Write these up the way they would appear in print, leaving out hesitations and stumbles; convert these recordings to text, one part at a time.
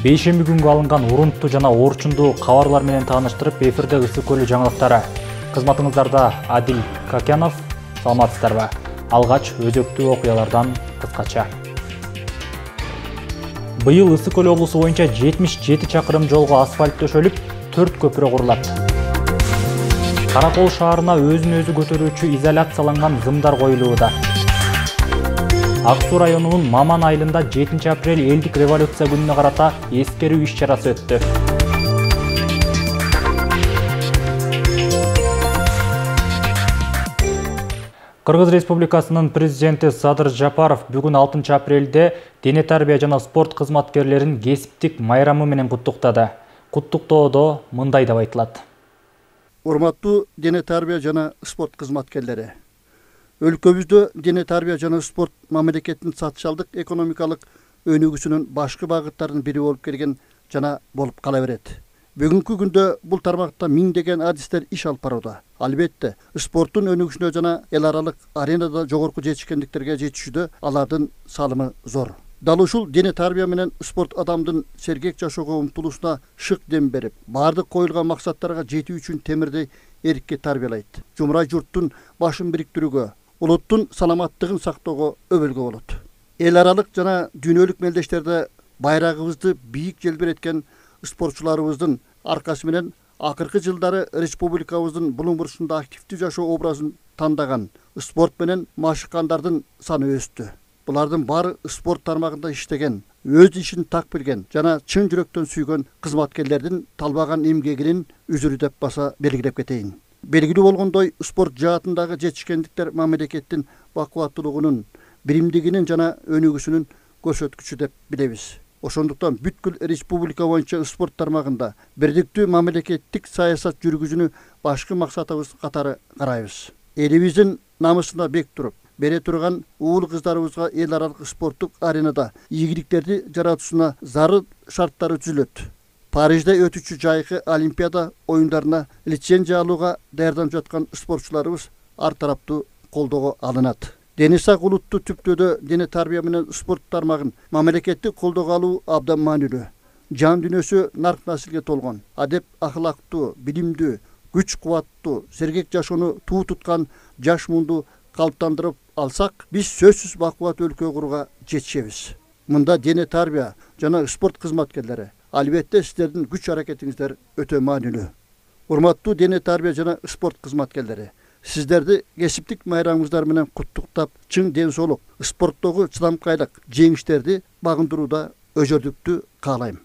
Бейшемби күнгө алынган урунттуу жана орчундуу кабарлар менен тааныштырып, эфирде Ысык көлү жаңылыктары. Кызматыңыздарда Адил Какянов, саламатсыздарбы? Алгач өзөктүү окуялардан кыскача. Быйыл Ысык көл облусу боюнча 77 чакырым жолго асфальт төшөлүп, 4 көпүрө курулат. Каракол шаарына өзүн өзү көтөрүүчү изоляцияланган зымдар коюлууда. Ак Суу районунун Маман айылында 7 апрель элдик революция күнүнө карата эскерүү иш-чарасы өттү. Кыргыз Республикасынын президенти Садыр Жапаров бүгүн 6 апрелде дене тарбия жана спорт кызматкерлерин кесиптик майрамы менен куттуктады. Куттуктоодо мындай деп айтылат. Урматтуу дене тарбия жана спорт кызматкерлери. Өлкөбүздө дене тарбия жана спорт мамлекеттин социалдык экономикалык өнүгүүсүнүн башкы багыттарынын бири болуп келген жана болуп кала берет. Бүгүнкү күндө бул тармакта миңдеген адистер иш алып барууда. Албетте, спорттун өнүгүшүнө жана эл аралык аренада жогорку жетишкендиктерге жетишүүдө алардын салымы зор. Дал ушул дене тарбия менен спорт адамдын сергек жашоого умтулуусуна шык дем берип, бардык коюлган максаттарга жетүү үчүн темирдей эркке тарбиялайт. Жумурай журттун башын бириктирүүгө, улуттун саламаттыгын сактоого өбөлгө болот. Эл аралык жана дүйнөлүк мелдештерде байрагыбызды бийик желбиреткен спортчуларыбыздын аркасы менен акыркы жылдары республикабыздын булуң бурушунда активдүү жашоо образын тандаган спорт менен машыккандардын саны өстү. Булардын баары спорт тармагында иштеген, өз ишин так билген жана чын жүрөктөн сүйгөн кызматкерлердин талбаган эмгегинин үзүрү деп баса белгилеп кетейин. Белгилүү болгондой, спорт жаатындагы жетишкендиктер мамлекеттин бакубаттуулугунун, биримдигинин жана өнүгүүсүнүн көрсөткүчү деп билебиз. Ошондуктан бүткүл республика боюнча спорт тармагында бирдиктүү мамлекеттик саясат жүргүзүүнү башкы максатыбыз катары карайбыз. Элибиздин намысына бек туруп, бере турган уул кыздарыбызга эл аралык спорттук аренада ийгиликтерди жаратуусуна зарыл шарттары түзүлөт. Парижде өтүүчү жайкы Олимпиада оюндарына лицензия алууга даярданып жаткан спортчуларыбыз ар тараптуу колдоого алынат. Дени сак улуттуу түптөөдө дене тарбия менен спорт тармагын мамлекеттик колдоого алуу абдан маанилүү. Жан дүйнөсү нарк насилге толгон, адеп ахлактуу, билимдүү, күч кубаттуу, сергек жашоону туу туткан жаш муунду калыптандырып алсак, биз сөзсүз бакубат өлкө курууга жетишебиз. Мында дене тарбия жана спорт кызматкерлери, албетте сиздердин күч аракетиңиздер өтө маанилүү. Урматтуу дене тарбия жана спорт кызматкерлери, сиздерди кесиптик майрамыңыздар менен куттуктап, чың ден соолук, спорттогу чыдамкайлык, жеңиштерди багындырууда өзөрдүктү каалайм.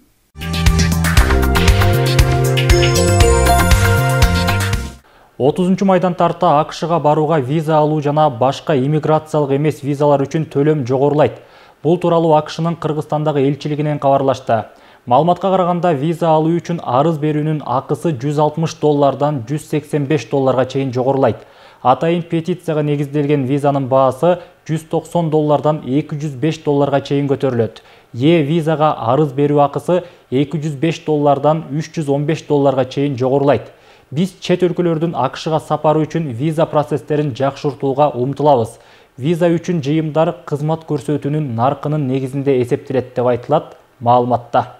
Отузунчу майдан тарта АКШга барууга виза алуу жана башка иммиграциялык эмес визалар үчүн төлөм жогорулайт. Бул тууралуу АКШнын Кыргызстандагы элчилигинен кабарлашты. Маалыматка караганда, виза алуу үчүн арыз берүүнүн акысы $160 $185 чейин жогорулайт. Атайын петицияга негизделген визанын баасы $190 $205 чейин көтөрүлөт. Визага арыз берүү акысы $205 $315 чейин жогорулайт. Биз чет өлкөлөрдүн АКШга сапары үчүн виза процесстерин жакшыртууга умтулабыз. Виза үчүн жыйымдар кызмат көрсөтүүнүн наркынын негизинде эсептелет деп айтылат маалыматта.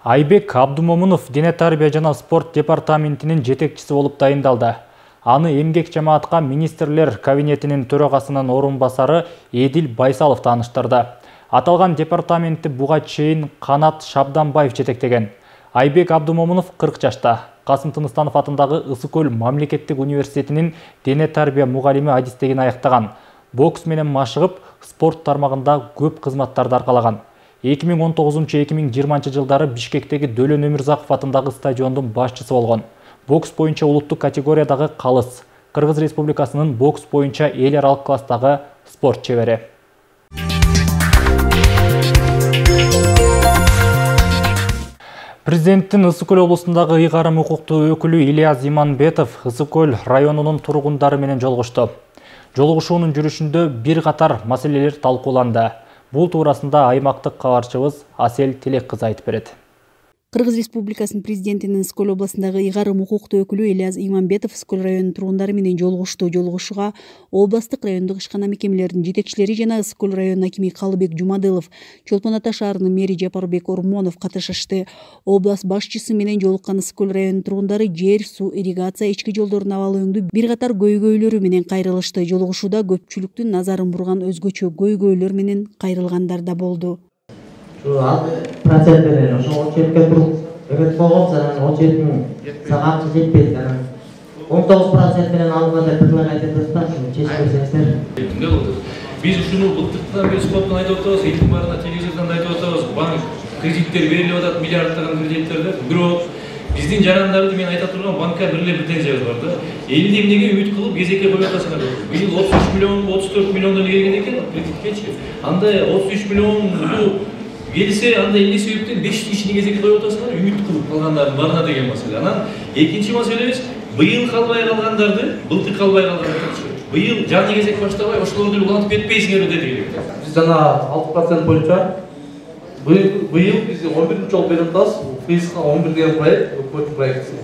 Айбек Абдумомунов дене тарбия жана спорт департаментинин жетекчиси болуп дайындалды. Аны эмгек жамаатка министрлер кабинетинин төрагасынын орун басары Эдил Байсалов тааныштырды. Аталган департаментти буга чейин Канат Шабданбаев жетектеген. Айбек Абдумомунов 40 жашта. Касым Тыныстанов атындагы Ысык көл мамлекеттик университетинин дене тарбия мугалими адистигин аяктаган. Бокс менен машыгып, спорт тармагында көп кызматтарды аркалаган. 2019-2020 жылдары Бишкектеги Дөлөн Өмүрзаков атындагы стадиондун башчысы болгон. Бокс боюнча улуттук категориядагы калыс. Кыргыз Республикасынын бокс боюнча эл аралык класстагы спорт чебери. Президенттин Ысык көл облусундагы ыйгарым укуктуу өкүлү Ильяс Иманбетов Ысык көл районунун тургундары менен жолугушту. Жолугушуунун жүрүшүндө бир катар маселелер талкууланды. Бул туурасында аймактык кабарчыбыз Асел Телек кызы айтып берет. Кыргыз Республикасынын президентинин Скөл областындагы ыйгарым укуктуу өкүлү Ильяз Иманбетов Скөл районунун тургундары менен жолугушту. Жолугушууга областтык райондук ишкана мекемелеринин жетекчилери жана Скөл районунун акими Калыбек Жумадылов, Чолпон Ата шаарынын мэри Жапарбек Ормонов катышышты. Област башчысы менен жолуккан Скөл районунун тургундары жер, суу, ирригация, ички жолдордун абалы-өңдүү бир катар көйгөйлөрү менен кайрылышты. Жолугушууда көпчүлүктүн назарын бурган өзгөчө көйгөйлөр менен кайрылгандар да болду. Проценттерин ошо очередке туруп өкөт болгон очередин сааты жетпейт. 19% менен алганда пикир айтып да, чечмесеңиздер. Эмне болду? Биз ушуну былтыртан бери спорттон айтып атабыз, элдин баарына телевизордон айтып атабыз, банк кредиттер берилип атат, миллиарддаган кредиттерди. Бирок биздин жарандарды мен айта турган банкка бир эле претензиябыз бар да. Элди эмнеге үмүт кылып кезекке коюп атасыңар? Быйыл 33 миллион, 34 миллиондон келген экен кредиткечи. Андай 33 миллионду келсе, анда эмне себептен 5 кишини кезекке коюп атасыңар, үмүт кылып калгандардын баарына деген маселе. Анан экинчи маселебиз быйыл калбай калгандарды, былтыр калбай калгандарды. Быйыл жаңы кезек баштабай, ошолорду улантып кетпейсиңер деди элек. Биз жана 6% боюнча быйыл биз 11 жол берип атабыз. ФИСКа 11 деген проект, өкмөт проекти.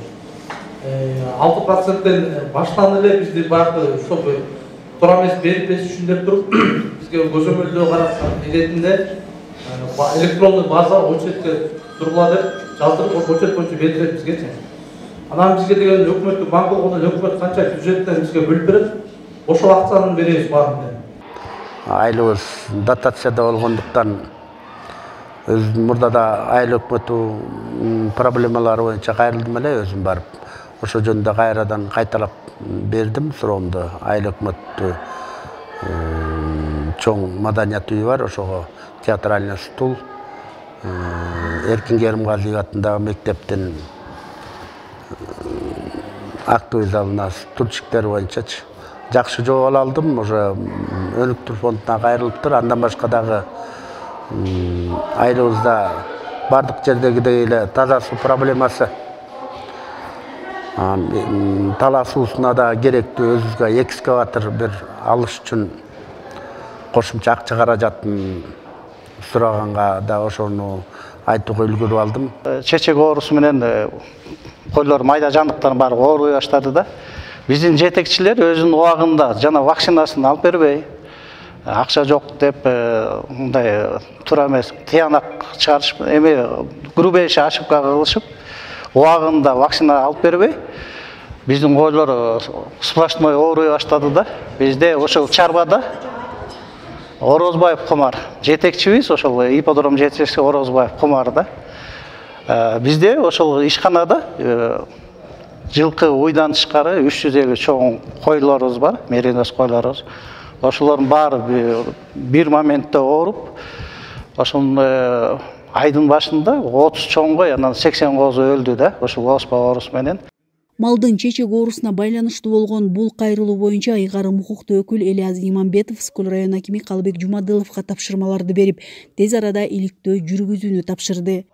6%тен баштан эле бизди баягы ошо туура эмес берип түшүндүрүп туруп, бизге көзөмөлдөө карап иретинде электрондуу база очередке тургула деп жаздырып, очеред боюнча берилет бизгечи. Анан бизге деген өкмөттүк банк болгондо өкмөт канча бюджеттен бизге бөлүп берет, ошол акчаны беребиз баарын деп. Айлыбыз дотацияда болгондуктан өзүм мурда да айыл өкмөтү проблемалары боюнча кайрылдым эле, өзүм барып. Ошол жөнүндө кайрадан кайталап бердим суроомду. Айыл өкмөттү чоң маданият үйү бар, ошого театральный стул, Эркин Керимгазиев атындагы мектептин актовый залына стульчиктер боюнчачы жакшы жобол алдым. Уже өнүктүр фондуна кайрылыптыр. Андан башка дагы айылыбызда бардык жердегидей эле таза суу проблемасы. Талаа суусуна да керектүү өзүбүзгө экскаватор бир алыш үчүн кошумча акча каражатын сураганга да ошону айтууга үлгүрүп алдым. Чечек оорусу менен койлор майда жандыктардын баары ооруй баштады да. Биздин жетекчилер өзүнүн убагында жана вакцинасын алып бербей, акча жок деп мындай туура эмес тыянак чыгарышып, грубейший ошибка кылышып, убагында вакцина алып бербей, биздин койлор сплошной ооруй баштады да. Бизде ошол чарбада Орозбаев Кумар жетекчибиз, ошол ипподром жетекчиси Орозбаев Кумар да. Бизде ошол ишканада жылкы уйдан тышкары 300 чоң койлорубуз бар, меринос койлорубуз. Ошолордун баары бир моментте ооруп, ошол айдын башында 30 чоңго, анан 89 өлдү да, ошол оспа оорусу менен. Малдын чечек оорусуна байланыштуу болгон бул кайрылуу боюнча ыйгарым укуктуу өкүл Ильяз Иманбетов Скөл районунун акими Калыбек Жумадыловго тапшырмаларды берип, тез арада иликтөө жүргүзүүнү тапшырды.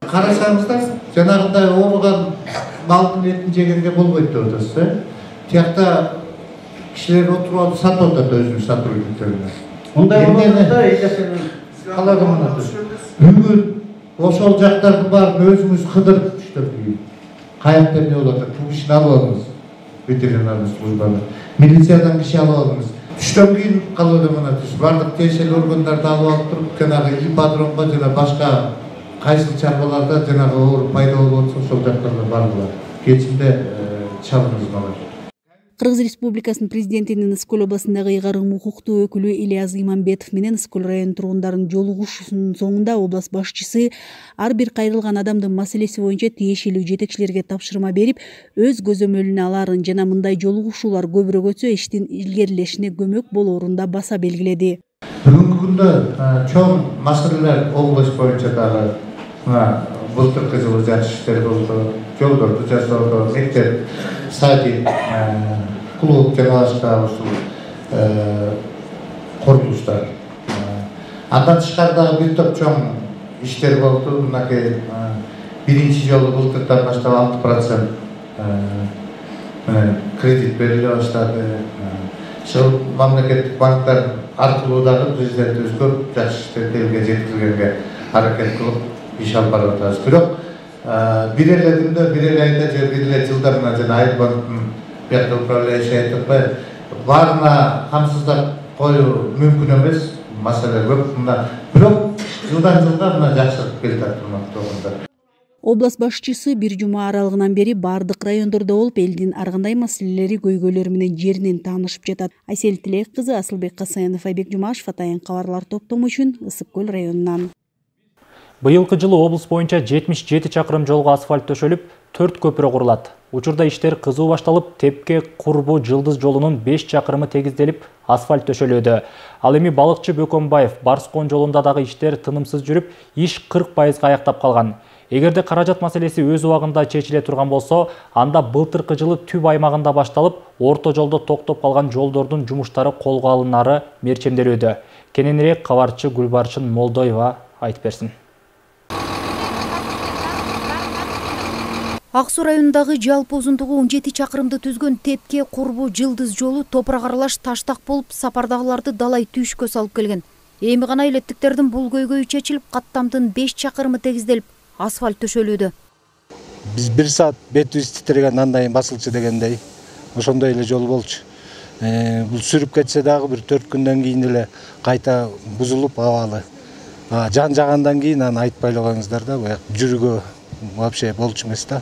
Карасаңыздар, жанагындай ооруган малдын этин жегенге болбойт деп атасыз. Тиякта кишилер отуруп алып сатып атат өзүнүн сотрудниктерине. Мындай болгондо эжесин калаган атат. Бүгүн ошол жактардын баарын өзүңүз кыдырып түштүп кийин. Каякта эмне болуп атат? Бул кишини алып алыңыз. Ветеринарный службаны. Милициядан киши алып алыңыз. Түштөн кийин калып атат. Бардык тиешелүү органдарды алып алып туруп, жанагы ипподромго жана башка кайсы чарбаларда жанагы ооруп пайда болуп атса, ошол жактарга баргыла. Кечинде чалыңыз мага. Кыргыз Республикасынын президентинин Скөл областындагы ыйгарым укуктуу өкүлү Ильяз Иманбетов менен Скөл районунун тургундарынын жолугушуусунун соңунда област башчысы ар бир кайрылган адамдын маселеси боюнча тиешелүү жетекчилерге тапшырма берип, өз көзөмөлүнө аларын жана мындай жолугушуулар көбүрөөк өтсө иштин илгерилешине көмөк болоорун да баса белгиледи. Бүгүнкү күндө чоң маселелер область боюнча дагы былтыркы жылы жакшы иштер болду, жолдорду жасоодо, мектеп, садик, клуб жана башка ушул курулуштар. Андан тышкары дагы бир топ чоң иштер болду. Мынакей биринчи жолу былтырдан баштап 6% кредит бериле баштады. Ошол мамлекеттик банктар аркылуу дагы президентибиз көп жакшы иштерди элге жеткизгенге аракет кылып иш алып барып атабыз. Бирок бир эле күндө, бир эле айда же бир эле жылда мына жана Айылбанктын бияқта управляющий айтып, баарына камсыздап коюу мүмкүн эмес, маселе көп. Бирок жылдан жылга мына жакшырып келатат урматтуу. Область башчысы бир жума аралыгынан бери бардык райондордо болуп, элдин ар кандай маселелери, көйгөйлөрү менен жеринен таанышып жатат. Айсел Тилек кызы, Асылбек Касаянов, Айбек Жумашев, Атайын кабарлар топтому үчүн Ысык көл районунан. Быйылкы жылы облус боюнча 77 чакырым жолго асфальт төшөлүп, 4 көпүрө курулат. Учурда иштер кызуу башталып, Тепке Курбу Жылдыз жолунун 5 чакырымы тегизделип, асфальт төшөлүүдө. Ал эми балыкчы Бөкөнбаев Барскон жолунда дагы иштер тынымсыз жүрүп, иш 40% аяктап калган. Эгерде каражат маселеси өз убагында чечиле турган болсо, анда былтыркы жылы түп аймагында башталып, орто жолдо токтоп калган жолдордун жумуштары колго алынары мерчемделүүдө. Кененирээк кабарчы Гүлбарчын Молдоева айтып берсин. Ак Суу районундагы жалпы узундугу 17 чакырымды түзгөн Тепке Курбу Жылдыз жолу топурак аралаш таштак болуп, сапардагыларды далай түйшкө салып келген. Эми гана элеттиктердин бул көйгөйү чечилип, каттамдын 5 чакырымы тегизделип, асфальт төшөлүүдө. Биз 1 саат бетибиз титиреген андайын басылчы дегендей, ошондой эле жол болчу. Бул сүрүп кетсе дагы бир 4 күндөн кийин эле кайта бузулуп абалы. Жан жагандан кийин аны айтпай эле коюңуздар да, бияк жүрүүгө вообще болчу эмес да.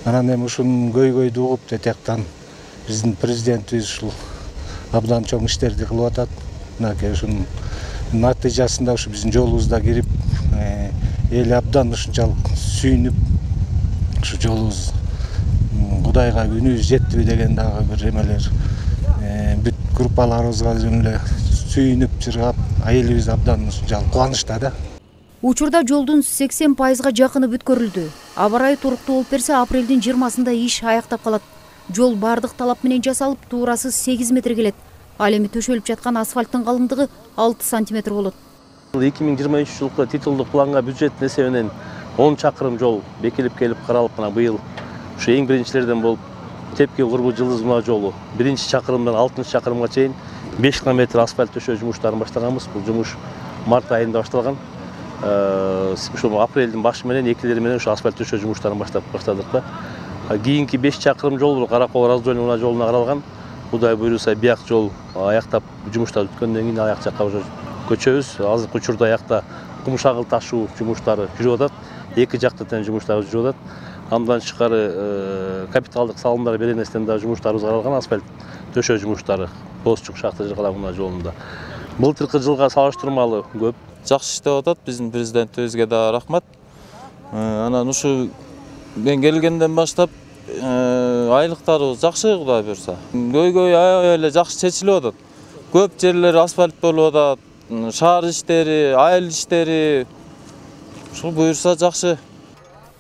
Анан эми ушунун көйгөйдү угуп, тетектен биздин президентибиз ушул абдан чоң иштерди кылып атат. Мынакей ушунун натыйжасында ушу биздин жолубузда кирип, эл абдан ушунчалык сүйүнүп, ушу жолубуз Кудайга күнүбүз жеттиби деген дагы бир эмелер. Бүт группаларыбызга эле сүйүнүп жыргап, элибиз абдан ушунчалык кубанычта да. Учурда жолдун 80%га жакыны бүткөрүлдү. Аба ырайы туруктуу болуп берсе, апрелдин 20-сында иш аяктап калат. Жол бардык талап менен жасалып, туурасы 8 метр келет. Ал эми төшөлүп жаткан асфальттын калыңдыгы 6 сантиметр болот. 2023 жылкы титулдук планга бюджеттин эсебинен 10 чакырым жол бекилип келип каралып, мына быйыл ушу эң биринчилерден болуп Тепке Курбу Жылдыз жолу 1 чакырымдан 6 чакырымга чейин 5 километр асфальт төшөө жумуштарын баштаганбыз. Бул жумуш март айында башталган. Ушу апрелдин башы менен экилери менен ушу асфальт төшөө жумуштарын баштадык да. Кийинки 5 чакырым жол Каракол Раздольный жолуна каралган. Кудай буйруса бияк жол аяктап жумуштар бүткөндөн кийин аяк жакка уже көчөбүз. Азыркы учурда аякта кум шагыл ташуу жумуштары жүрүп атат. Эки жакта тең жумуштар жүрүп атат. Андан тышкары капиталдык салымдар беренесинен да жумуштарыбыз каралган, асфальт төшөө жумуштары Бозчук шахта жыргалам жолунда. Былтыркы жылга салыштырмалуу көп. Жакшы иштеп атат, биздин президентибизге да рахмат. Анан ушу мен келгенден баштап айлыктарыбыз жакшы, Кудай буйруса. Көйгөй аябай эле жакшы чечилип атат. Көп жерлер асфальт болуп атат. Шаар иштери, айыл иштери ушул буйруса жакшы.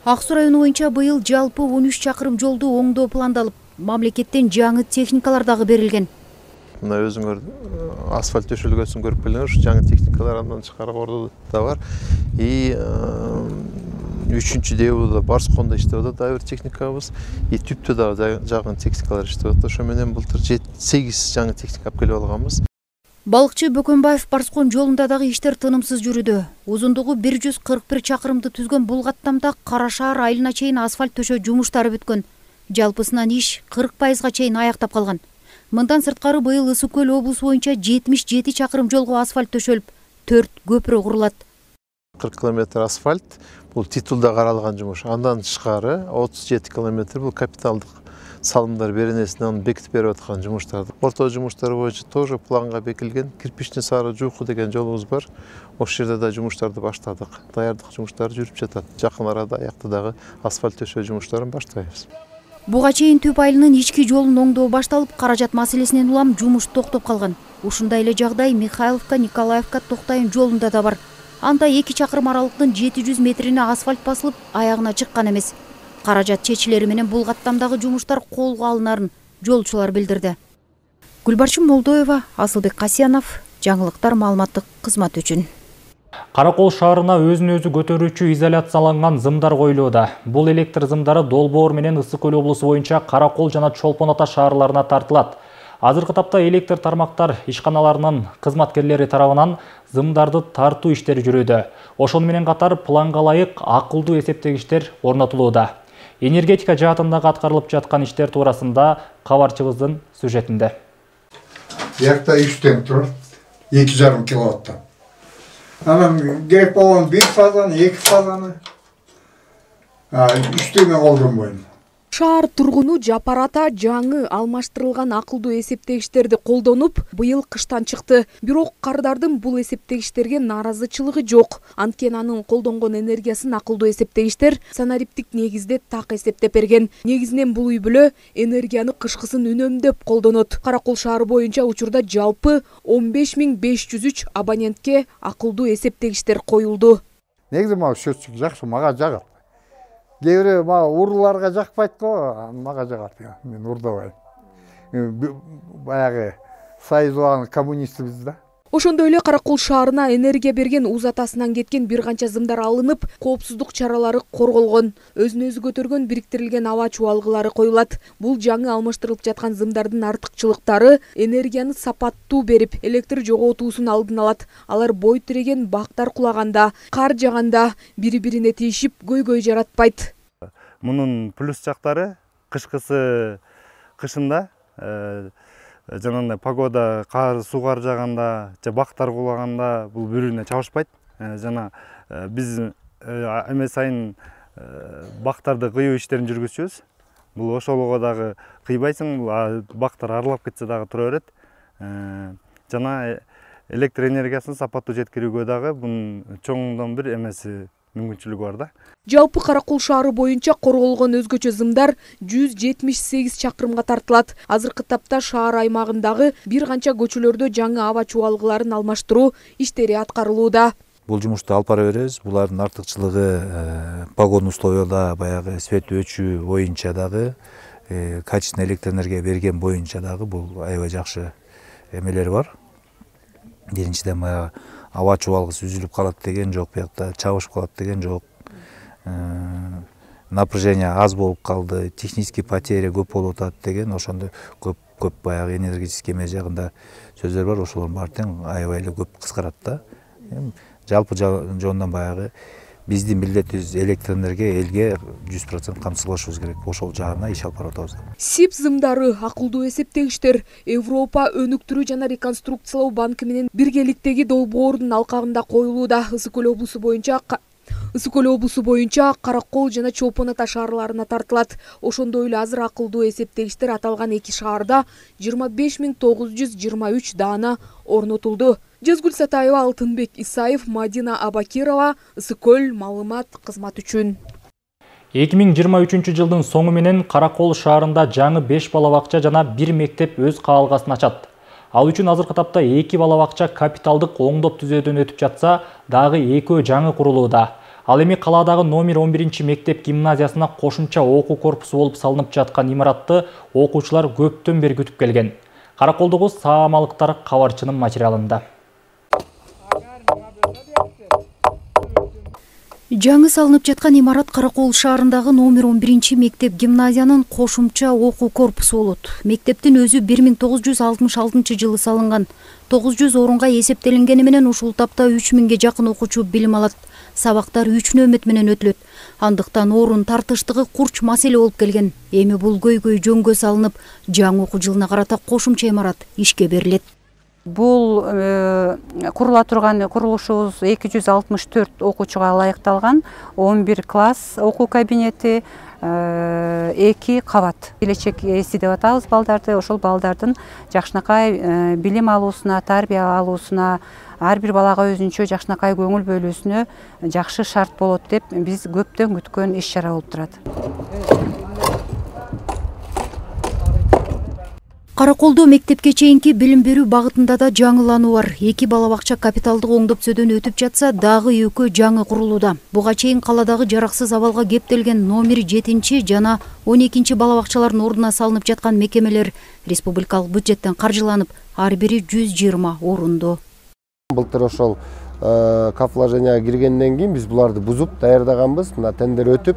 Ак Суу району боюнча быйыл жалпы 13 чакырым жолду оңдоо пландалып, мамлекеттен жаңы техникалар дагы берилген. Мына өзүңөр асфальт төшөлгөсүн көрүп келиңер, ушу жаңы техникалар андан чыгарып ордо да бар. И 3-чү девуда Барсконда иштеп атат дагы бир техникабыз. И түптө дагы жаңы техникалар иштеп атат. Ошо менен былтыр 8 жаңы техника алып келип алганбыз. Балыкчы Бөкөнбаев Барскон жолунда дагы иштер тынымсыз жүрүүдө. Узундугу 141 чакырымды түзгөн бул каттамда Кара шаар айылына чейин асфальт төшөө жумуштары бүткөн. Жалпысынан иш 40%га чейин аяктап калган. Мындан сырткары быйыл Ысык көл облусу боюнча 77 чакырым жолго асфальт төшөлүп, 4 көпүрө курулат. 40 километр асфальт бул титулда каралган жумуш. Андан тышкары 37 километр бул капиталдык салымдар беренесинен бекитип берип аткан жумуштар. Орто жумуштар боюнча тоже планга бекилген. Кирпичный Сары Жуйку деген жолубуз бар. Ошол жерде да жумуштарды баштадык. Даярдык жумуштары жүрүп жатат. Жакын арада аякта дагы асфальт төшөө жумуштарын баштайбыз. Буга чейин Түп айылынын ички жолун оңдоо башталып, каражат маселесинен улам жумуш токтоп калган. Ушундай эле жагдай Михайловка, Николаевка Токтайын жолунда да бар. Анда 2 чакырым аралыктын 700 метрине асфальт басылып, аягына чыккан эмес. Каражат чечилери менен бул каттамдагы жумуштар колго алынарын жолчулар билдирди. Гүлбарчын Молдоева, Асылбек Касиянов, жаңылыктар маалыматтык кызмат үчүн. Каракол шаарына өзүн-өзү көтөрүүчү изоляцияланган зымдар коюлууда. Бул электр зымдары Долбоор менен Ысык көл облусу боюнча Каракол жана Чолпон Ата шаарларына тартылат. Азыркы тапта электр тармактар ишканаларынын кызматкерлери тарабынан зымдарды тартуу иштери жүрүүдө. Ошону менен катар планга ылайык акылдуу эсептегичтер орнотулууда. Энергетика жаатындагы аткарылып жаткан иштер туурасында кабарчыбыздын сюжетинде. Бияқта 3 турат, 2,5 киловаттан. Анан керек болгон 1 фазаны, 2 фазаны 3 колдонбойм. Шаар тургуну жапарата жаңы алмаштырылган акылдуу эсептегичтерди колдонуп, быйыл кыштан чыкты. Бирок кардардын бул эсептегичтерге нааразычылыгы жок. Анткени анын колдонгон энергиясын акылдуу эсептегичтер санариптик негизде так эсептеп берген. Негизинен бул үй-бүлө энергияны кышкысын үнөмдөп колдонот. Каракол шаары боюнча учурда жалпы 15503 абонентке акылдуу эсептегичтер коюлду. Негизи мага счетчик жакшы, мага жагат. Кээ бир урларга жакпайт го, мага жагат. Мен урдабайм. Баягы Союз коммунистибиз да. Ошондой эле Каракол шаарына энергия берген уз атасынан кеткен бир канча зымдар алынып, коопсуздук чаралары корголгон. Өзүн өзү көтөргөн бириктирилген аба чубалгылары коюлат. Бул жаңы алмаштырылып жаткан зымдардын артыкчылыктары энергияны сапаттуу берип, электр жоготуусун алдын алат. Алар бой тиреген бактар кулаганда, кар жаганда бири-бирине тийишип, көйгөй жаратпайт. Мунун плюс жактары кышында жанагындай погода, кар, суугар жаганда, же бактар кулаганда бул бири-бирине чабышпайт. Жана биз эме сайын бактарды кыйуу иштерин жүргүзөбүз. Бул ошолго дагы кыйбайсың, бактар арылап кетсе дагы тура берет. Жана электр энергиясын сапаттуу жеткирүүгө дагы бунун чоңдон бир эмеси мүмкүнчүлүгү бар да. Жалпы Каракол шаары боюнча корголгон өзгөчө зымдар 178 чакырымга тартылат. Азыркы тапта шаар аймагындагы бир канча көчөлөрдө жаңы аба чубалгыларын алмаштыруу иштери аткарылууда. Бул жумушту алып бара беребиз. Булардын артыкчылыгы погодный условияда баягы свет өчүү боюнча дагы, качественный электр энергия берген боюнча дагы бул аябай жакшы эмелери бар. Биринчиден баягы аба чубалгысы үзүлүп калат деген жок, биякта чабышып калат деген жок. Напряжение аз болуп калды, технический потеря көп болуп атат деген, ошондой көп баягы энергетический эме жагында сөздөр бар, ошолордун баардыгын аябай эле көп кыскарат да. Жалпы жонунан баягы биздин милдетибиз электр энергия элге 100% камсыздашыбыз керек. Ошол жагына иш алып баратабыз. СИП зымдары, акылдуу эсептегичтер Европа өнүктүрүү жана реконструкциялоо банкы менен биргеликтеги долбоордун алкагында коюлууда. Ысык көл облусу боюнча Каракол жана Чолпон Ата шаарларына тартылат. Ошондой эле азыр акылдуу эсептегичтер аталган эки шаарда 25923 даана орнотулду. Жазгүл Сатаева, Алтынбек Исаев, Мадина Абакирова, Ысык көл маалымат кызмат үчүн. 2023 жылдын соңу менен Каракол шаарында жаңы 5 балабакча жана 1 мектеп өз каалгасын ачат. Ал үчүн азыркы тапта 2 балабакча капиталдык оңдоп түзөөдөн өтүп жатса, дагы 2 жаңы курулууда. Ал эми калаадагы номер 11 мектеп гимназиясына кошумча окуу корпусу болуп салынып жаткан имаратты окуучулар көптөн бери күтүп келген. Караколдогу саамалыктар кабарчынын материалында. Жаңы салынып жаткан имарат Каракол шаарындагы номер 11 мектеп гимназиянын кошумча окуу корпусу болот. Мектептин өзү 1966 жылы салынган. 900 орунга эсептелингени менен ушул тапта 3000ге жакын окуучу билим алат. Сабактар 3 нөмөт менен өтүлөт. Андыктан орун тартыштыгы курч маселе болуп келген. Эми бул көйгөй жөнгө салынып, жаңы окуу жылына карата кошумча имарат ишке берилет. Бул курула турган курулушубуз 264 окуучуга ылайыкталган, 11 класс окуу кабинети, 2 кабат. Келечек эси деп атабыз балдарды, ошол балдардын жакшынакай билим алуусуна, тарбия алуусуна, ар бир балага өзүнчө жакшынакай көңүл бөлүүсүнө жакшы шарт болот деп биз көптөн күткөн иш чара болуп турат. Караколдо мектепке чейинки билим берүү багытында да жаңылануу бар. 2 балабакча капиталдык оңдоп сөдөн өтүп жатса, дагы 2 жаңы курулууда. Буга чейин каладагы жараксыз абалга кептелген номер 7 жана 12 балабакчалардын ордуна салынып жаткан мекемелер республикалык бюджеттен каржыланып, ар бири 120 орунду. Былтыр ошол капвложенияга киргенден кийин биз буларды бузуп даярдаганбыз. Мына тендер өтүп,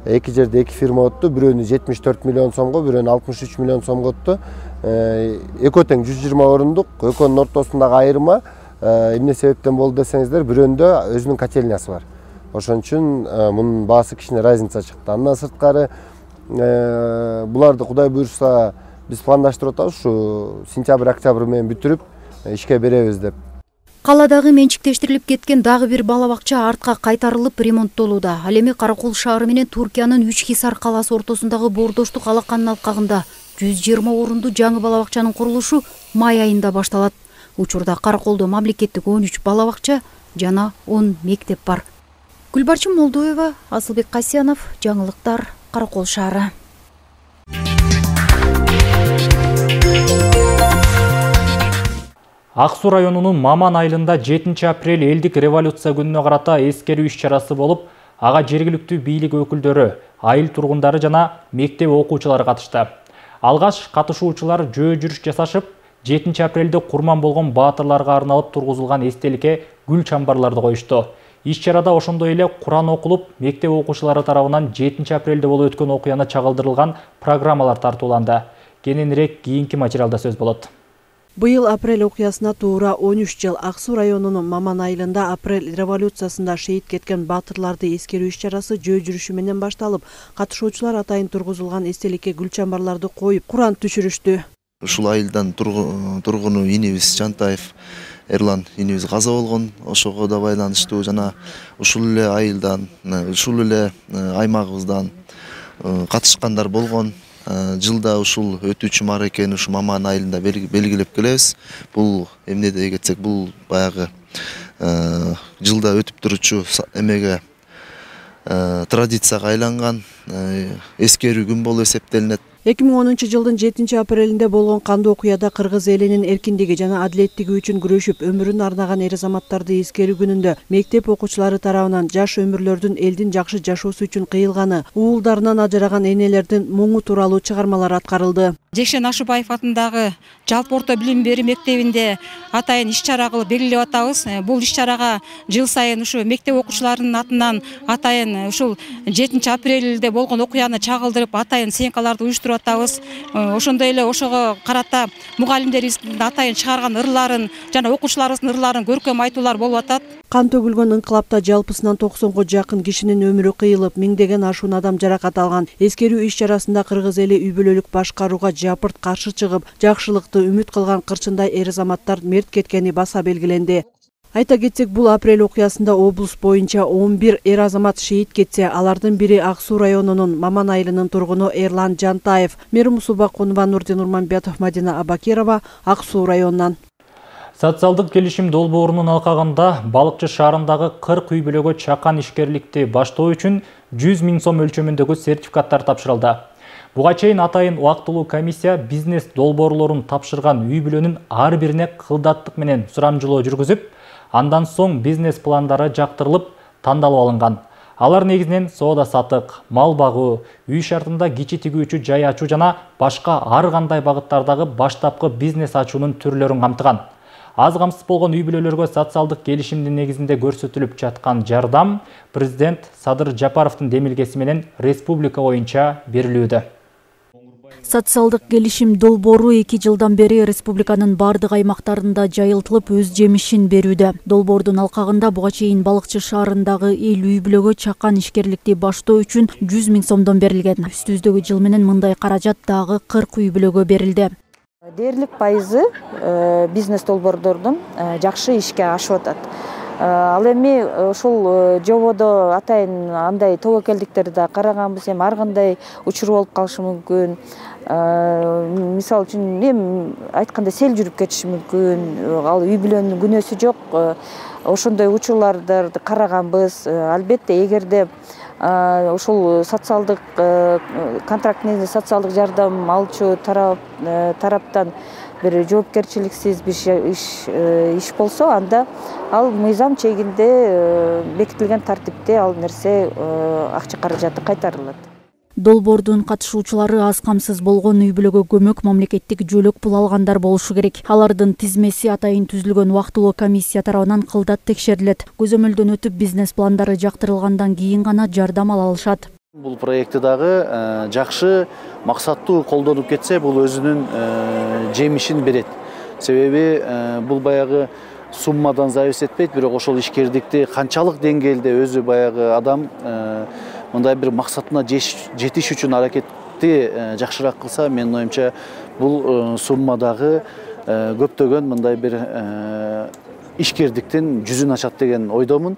эки жерде эки фирма өттү. Бирөөнү 74 миллион сомго, бирөөнү 63 миллион сомго өттү. экөө тең 120 орундук, экөөнүн ортосундагы айырма эмне себептен болду десеңиздер, бирөөндө өзүнүн котельнясы бар. Ошон үчүн мунун баасы кичине разница чыкты. Андан сырткары буларды Кудай буйрса биз пландаштырып атабыз, ушу сентябрь-октябрь менен бүтүрүп ишке беребиз деп. Каладагы менчиктештирилип кеткен дагы бир балабакча артка кайтарылып ремонттолууда. Ал эми Каракол шаары менен Туркиянын 3 Хисар калаасы ортосундагы Боордоштук алаканын алкагында 120 орунду жаңы балабакчанын курулушу май айында башталат. Учурда Караколдо мамлекеттик 13 балабакча жана 10 мектеп бар. Гүлбарчын Молдоева, Асылбек Касьянов, жаңылыктар, Каракол шаары. Ак Суу районунун Маман айылында 7 апрель элдик революция күнүнө карата эскерүү иш-чарасы болуп, ага жергиликтүү бийлик өкүлдөрү, айыл тургундары жана мектеп окуучулары катышты. Алгаш катышуучулар жөө жүрүш жасашып, 7 апрелде курман болгон баатырларга арналып тургузулган эстеликке гүл чамбарларды коюшту. Иш-чарада ошондой эле Куран окулуп, мектеп окуучулары тарабынан 7 апрелде болуп өткөн окуяны чагылдырылган программалар тартууланды. Кененирээк кийинки материалда сөз болот. Быйыл апрель окуясына туура 13 жыл. Ак Суу районунун Маман айылында апрель революциясында шейит кеткен баатырларды эскерүү иш-чарасы жөө жүрүшү менен башталып, катышуучулар атайын тургузулган эстеликке гүл чамбарларды коюп, Куран түшүрүштү. Ушул айылдан тургуну инибиз Жантаев Эрлан инибиз каза болгон, ошого да байланыштуу жана ушул эле айылдан, ушул эле аймагыбыздан катышкандар болгон. Жылда ушул өтүүчү мааракени ушу Маман айылында белгилеп келебиз. Бул эмне деп кетсек, бул баягы жылда өтүп туручу эмеге традицияга айланган эскерүү күн болуп эсептелинет. 2010 жылдын 7 апрелинде болгон кандуу окуяда кыргыз элинин эркиндиги жана адилеттиги үчүн күрөшүп, өмүрүн арнаган эр-азаматтарды эскерүү күнүндө мектеп окуучулары тарабынан жаш өмүрлөрдүн элдин жакшы жашоосу үчүн кыйылганы, уулдарынан ажыраган энелердин муңу тууралуу чыгармалар аткарылды. Жекшен Ашыбаев атындагы жалпы орто билим берүү мектебинде атайын иш-чара кылып белгилеп атабыз. Бул иш-чарага жыл сайын ушу мектеп окуучуларынын атынан атайын ушул 7 апрелде болгон окуяны чагылдырып, атайын сыйынкаларды уюштуруп атабыз. Ошондой эле ошого карата мугалимдерибиздин атайын чыгарган ырларын жана окуучуларыбыздын ырларын көркөм айтуулар болуп атат. Кан төгүлгөн инкылапта жалпысынан 90га жакын кишинин өмүрү кыйылып, миңдеген ашуун адам жаракат алган. Эскерүү иш-чарасында кыргыз эли үй бүлөлүк башкарууга жапырт каршы чыгып, жакшылыкты үмүт кылган кырчындай эр-азаматтар мерт кеткени баса белгиленди. Айта кетсек, бул апрель окуясында облус боюнча 11 эр-азамат шейит кетсе, алардын бири Ак Суу районунун Маман айылынын тургуну Эрлан Жантаев. Мерим Субакунова, Нурдин Урманбетов, Мадина Абакирова, Ак Суу районунан. Социалдык келишим долбоорунун алкагында балыкчы шаарындагы 40 үй бүлөгө чакан ишкерликти баштоо үчүн 100 000 сом өлчөмүндөгү сертификаттар тапшырылды. Буга чейин атайын убактылуу комиссия бизнес долбоорлорун тапшырган үй бүлөнүн ар бирине кылдаттык менен сурамжылоо жүргүзүп, андан соң бизнес пландары жактырылып, тандалып алынган. Алар негизинен соода сатык, мал багуу, үй шартында кичи тигүүчү жай ачуу жана башка ар кандай багыттардагы баштапкы бизнес ачуунун түрлөрүн камтыган. Аз камсыз болгон үй бүлөлөргө социалдык келишимдин негизинде көрсөтүлүп жаткан жардам президент Садыр Жапаровдун демилгеси менен республика боюнча берилүүдө. Социалдык келишим долбоору 2 жылдан бери республиканын бардык аймактарында жайылтылып өз жемишин берүүдө. Долбоордун алкагында буга чейин балыкчы шаарындагы эл үй бүлөгө чакан ишкерликти баштоо үчүн 100 000 сомдон берилген. Үстүбүздөгү жыл менен мындай каражат дагы 40 үй бүлөгө берилди. Дээрлик пайызы бизнес долбоордордун жакшы ишке ашып атат. Ал эми ушул жободо атайын андай тобокелдиктерди да караганбыз, эми ар кандай учур болуп калышы мүмкүн. Мисалы үчүн эми айтканда сел жүрүп кетиши мүмкүн. Ал үй бүлөнүн күнөөсү жок. Ошондой учурларды караганбыз. Албетте эгерде ушул социалдык контракт негизинде социалдык жардам алчу тараптан бир жоопкерчиликсиз иш болсо, анда ал мыйзам чегинде бекитилген тартипте ал нерсе акча каражаты кайтарылат. Долбоордун катышуучулары аз камсыз болгон үй бүлөгө көмөк мамлекеттик жөлөк пул алгандар болушу керек. Алардын тизмеси атайын түзүлгөн убактылуу комиссия тарабынан кылдат текшерилет. Көзөмөлдөн өтүп бизнес пландары жактырылгандан кийин гана жардам ала алышат. Бул проекти дагы жакшы максаттуу колдонуп кетсе, бул өзүнүн жемишин берет. Себеби бул баягы суммадан зависит этпейт, бирок ошол ишкердикти канчалык деңгээлде өзү баягы адам мындай бир максатына жетиш үчүн аракетти жакшыраак кылса, менин оюмча бул сумма дагы көптөгөн мындай бир ишкердиктин жүзүн ачат деген ойдомун.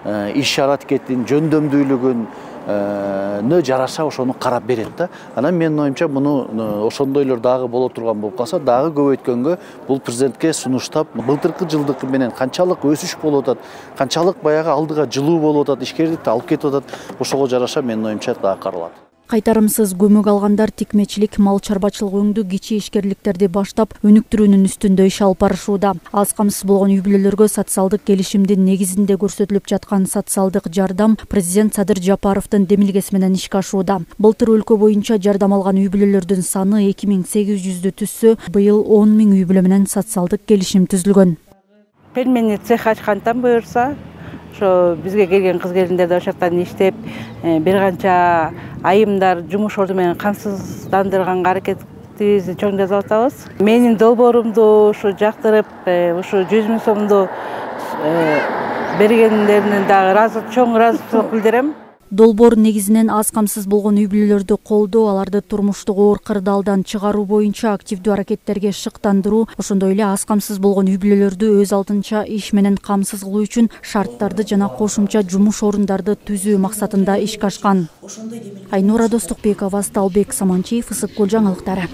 Иш аракеттин жөндөмдүүлүгүн жараша ошону карап берет да. Анан менин оюмча муну ошондойлор дагы боло турган болуп калса, дагы көбөйткөнгө бул президентке сунуштап, былтыркы жылдыкы менен канчалык өсүш болуп атат, канчалык баягы алдыга жылуу болуп атат, ишкердикти алып кетип атат, ошого жараша менин оюмча дагы каралат. Кайтарымсыз көмөк алгандар тикмечилик, мал чарбачылык өңдүү кичи ишкерликтерди баштап, өнүктүрүүнүн үстүндө иш алып барышууда. Аз камсыз болгон үй бүлөлөргө социалдык келишимдин негизинде көрсөтүлүп жаткан социалдык жардам президент Садыр Жапаровдун демилгеси менен ишке ашууда. Былтыр өлкө боюнча жардам алган үй бүлөлөрдүн саны 2800'дү түзсө, быйыл 10 000 үй бүлө менен социалдык келишим түзүлгөн. Пельмени цех ачкантан буюрса, ошо бизге келген кыз келиндер да ошол жактан иштеп, бир канча айымдар жумуш орду менен камсыздандырганга аракетибизди чоң жасап атабыз. Менин долбоорумду ушу жактырып, ушу 100 000 сомду бергендерине дагы чоң ыраазычылык билдирем. Долбоор негизинен аз камсыз болгон үй бүлөлөрдү колдоо, аларды турмуштук оор кырдаалдан чыгаруу боюнча активдүү аракеттерге шыктандыруу, ошондой эле аз камсыз болгон үй бүлөлөрдү өз алдынча иш менен камсыз кылуу үчүн шарттарды жана кошумча жумуш орундарды түзүү максатында ишке ашкан. Айнура Достукбекова, Сталбек Саманчиев, Ысык Көл жаңылыктары.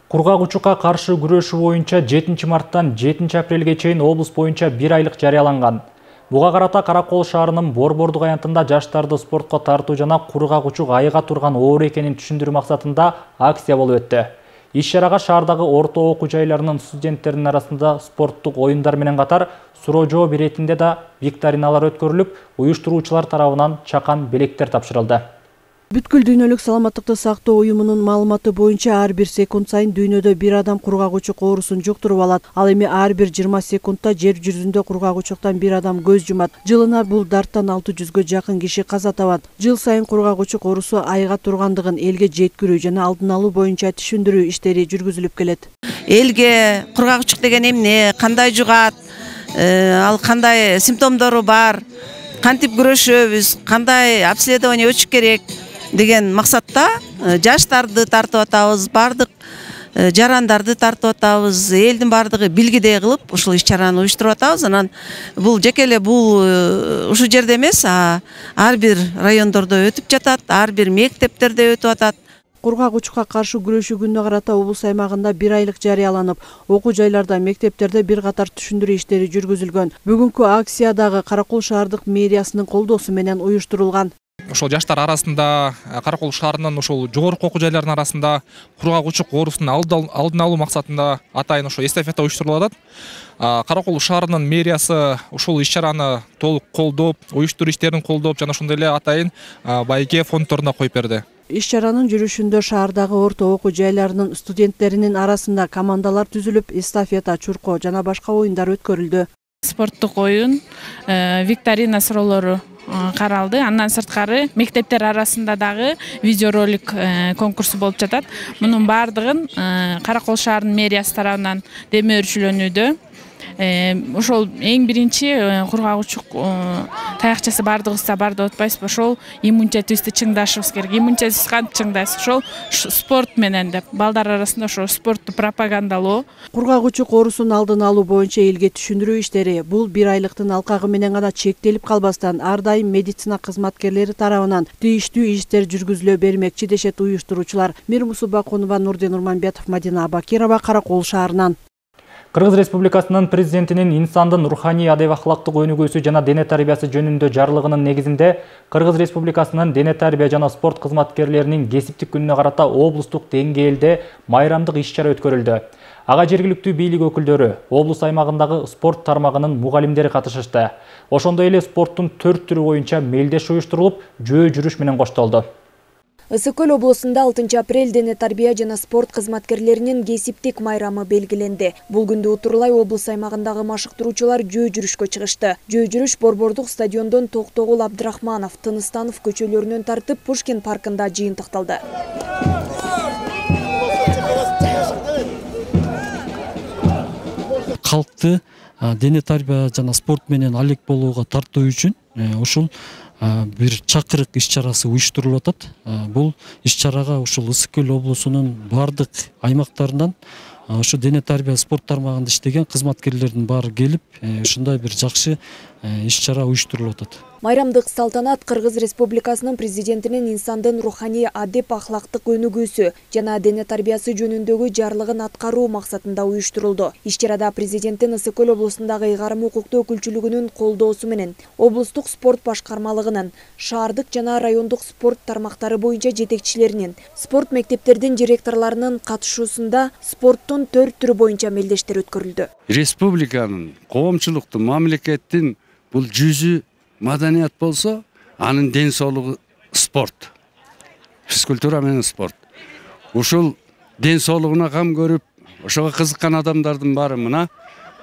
Кургак-учукка каршы күрөшүү боюнча 7 марттан 7 апрелге чейин облус боюнча 1 айлык жарыяланган. Буга карата Каракол шаарынын Борбордук аянтында жаштарды спортко тартуу жана кургак-учук айыга турган оор экенин түшүндүрүү максатында акция болуп өттү. Иш-чарага шаардагы орто окуу жайларынын студенттеринин арасында спорттук оюндар менен катар суроо жооп иретинде да викториналар өткөрүлүп, уюштуруучулар тарабынан чакан белектер тапшырылды. Бүткүл дүйнөлүк саламаттыкты сактоо уюмунун маалыматы боюнча ар бир секунд сайын дүйнөдө бир адам кургак-учук оорусун жуктуруп алат. Ал эми ар бир 20 секундта жер жүзүндө кургак-учуктан бир адам көз жумат. Жылына бул дарттан 600гө жакын киши каза табат. Жыл сайын кургак-учук оорусу айыга тургандыгын элге жеткирүү жана алдын алуу боюнча түшүндүрүү иштери жүргүзүлүп келет. Элге кургак-учук деген эмне, кандай жугат, ал кандай симптомдору бар, кантип күрөшөбүз, кандай обследование өтүш керек деген максатта жаштарды тартып атабыз, бардык жарандарды тартып атабыз, элдин бардыгы билгидей кылып ушул иш-чараны уюштуруп атабыз. Анан бул жеке эле бул ушу жерде эмес, ар бир райондордо өтүп жатат, ар бир мектептерде өтүп атат. Кургак-учукка каршы күрөшүү күнүнө карата облус аймагында 1 айлык жарыяланып, окуу жайларда, мектептерде бир катар түшүндүрүү иштери жүргүзүлгөн. Бүгүнкү акция дагы Каракол шаардык мэриясынын колдоосу менен уюштурулган. Ошол жаштар арасында, Каракол шаарынын ошол жогорку окуу жайларынын арасында кургак-учук оорусунун алдын алуу максатында атайын ошо эстафета уюштурулуп атат. Каракол шаарынын мэриясы ушул иш-чараны толук колдоп, уюштуруу иштерин колдоп, жана ошондой эле атайын байке фонддоруна коюп берди. Иш-чаранын жүрүшүндө шаардагы орто окуу жайларынын студенттеринин арасында командалар түзүлүп, эстафета, чурко жана башка оюндар өткөрүлдү. Спорттук оюн, викторина суроолору каралды. Андан сырткары мектептер арасында дагы видеоролик конкурсу болуп жатат. Мунун бардыгын Каракол шаарынын мэриясы тарабынан деме өрчүлөнүүдө. Ошол эң биринчи кургак-учук таякчасы бардыгыбызда бар деп атпайсызбы? Ошол иммунитетибизди чыңдашыбыз керек. Иммунитетибизди кантип чыңдайбыз? Ошол спорт менен деп, балдар арасында ошо спортту пропагандалоо. Кургак-учук оорусунун алдын алуу боюнча элге түшүндүрүү иштери бул 1 айлыктын алкагы менен гана чектелип калбастан, ар дайым медицина кызматкерлери тарабынан тийиштүү иштер жүргүзүлө бермекчи дешет уюштуруучулар. Мирмусу Бакунова, Нурдин Урманбетов, Мадина Абакирова, Каракол шаарынан. Кыргыз Республикасынын президентинин инсандын руханий адеп-ахлактык өнүгүүсү жана дене тарбиясы жөнүндө жарлыгынын негизинде Кыргыз Республикасынын дене тарбия жана спорт кызматкерлеринин кесиптик күнүнө карата облустук деңгээлде майрамдык иш-чара өткөрүлдү. Ага жергиликтүү бийлик өкүлдөрү, облус аймагындагы спорт тармагынын мугалимдери катышышты. Ошондой эле спорттун 4 түрү боюнча мелдеш уюштурулуп, жөө жүрүш менен коштолду. Ысык Көл облусунда 6 апрель дене тарбия жана спорт кызматкерлеринин кесиптик майрамы белгиленди. Бул күндү утурлай облус аймагындагы машыктыруучулар жөө жүрүшкө чыгышты. Жөө жүрүш Борбордук стадиондон Токтогул Абдрахманов, Тыныстанов көчөлөрүнөн тартып Пушкин паркында жыйынтыкталды. Калкты дене тарбия жана спорт менен алек болууга тартуу үчүн ушул бир чакырык иш-чарасы уюштурулуп атат. Бул иш-чарага ушул Ысык Көл облусунун бардык аймактарынан ошо дене тарбия спорт тармагында иштеген кызматкерлердин баары келип, ушундай бир жакшы иш-чара уюштурулуп атат. Майрамдык салтанат Кыргыз Республикасынын президентинин инсандын руханий адеп ахлактык өнүгүүсү жана дене тарбиясы жөнүндөгү жарлыгын аткаруу максатында уюштурулду. Иш-чарада президенттин Ысык Көл облусундагы ыйгарым укуктуу өкүлчүлүгүнүн колдоосу менен облустук спорт башкармалыгынын, шаардык жана райондук спорт тармактары боюнча жетекчилеринин, спорт мектептердин директорлорунун катышуусунда спорттун 4 түрү боюнча мелдештер өткөрүлдү. Республиканын, коомчулуктун, мамлекеттин бул жүзү маданият болсо, анын ден соолугу спорт. Физкультура менен спорт. Ушул ден соолугуна кам көрүп, ошого кызыккан адамдардын баары мына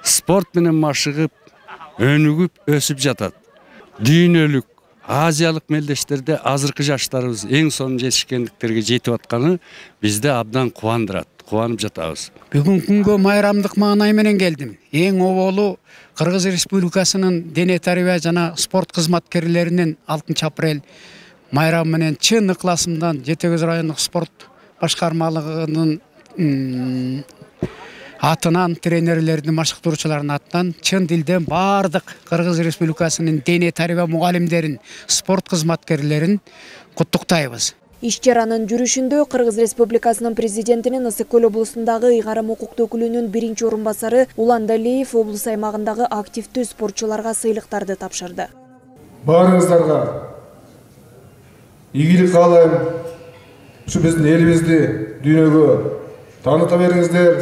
спорт менен машыгып, өнүгүп, өсүп жатат. Дүйнөлүк, азиялык мелдештерде азыркы жаштарыбыз эң сонун жетишкендиктерге жетип атканы бизди абдан кубандырат. Кубанып жатабыз. Бүгүнкү күнгө майрамдык маанай менен келдим. Эң оболу Кыргыз Республикасынын дене тарбия жана спорт кызматкерлеринин 6 апрель майрамы менен чын ыкласымдан Жетегөз райондук спорт башкармалыгынын атынан, тренерлердин, машыктыруучулардын атынан чын дилден бардык Кыргыз Республикасынын дене тарбия мугалимдерин, спорт кызматкерлерин куттуктайбыз. Иш-чаранын жүрүшүндө Кыргыз Республикасынын президентинин Ысык Көл облусундагы ыйгарым укуктуу өкүлүнүн 1-чи орун басары Улан Далиев облус аймагындагы активдүү спортчуларга сыйлыктарды тапшырды. Баарыңыздарга ийгилик каалайм. Ушу биздин элибизди дүйнөгө тааныта бериңиздер.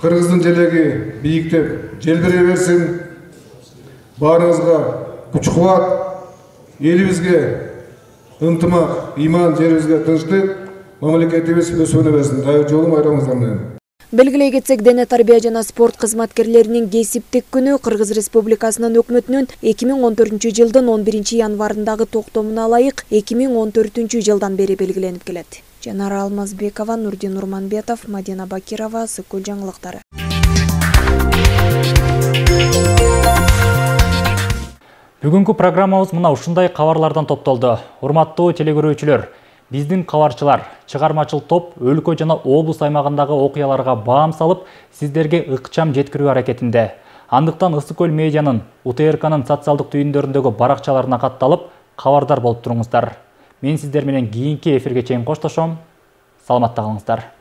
Кыргыздын желеги бийиктеп желбирей берсин. Баарыңызга күч-кубат, элибизге ынтымак, иман, жерибизге тынчтык, мамлекетибиз өсүп берсин. Дайыр жолу майрамыңыздар менен. Белгилей кетсек, дене тарбия жана спорт кызматкерлеринин кесиптик күнү Кыргыз Республикасынын өкмөтүнүн 2014-жылдын 11 январындагы токтомуна ылайык 2014-жылдан бери белгиленип келет. Жанара Алмазбекова, Нурдин Нурманбетов, Мадина Бакирова, Ысык Көл жаңылыктары. Бүгүнкү программабыз мына ушундай кабарлардан топтолду. Урматтуу телекөрүүчүлөр, биздин кабарчылар, чыгармачыл топ өлкө жана облус аймагындагы окуяларга баам салып, сиздерге ыкчам жеткирүү аракетинде. Андыктан Ысык Көл медианын, УТРКнын социалдык түйүндөрүндөгү баракчаларына катталып, кабардар болуп туруңуздар. Мен сиздер менен кийинки эфирге чейин коштошом. Саламатта калыңыздар.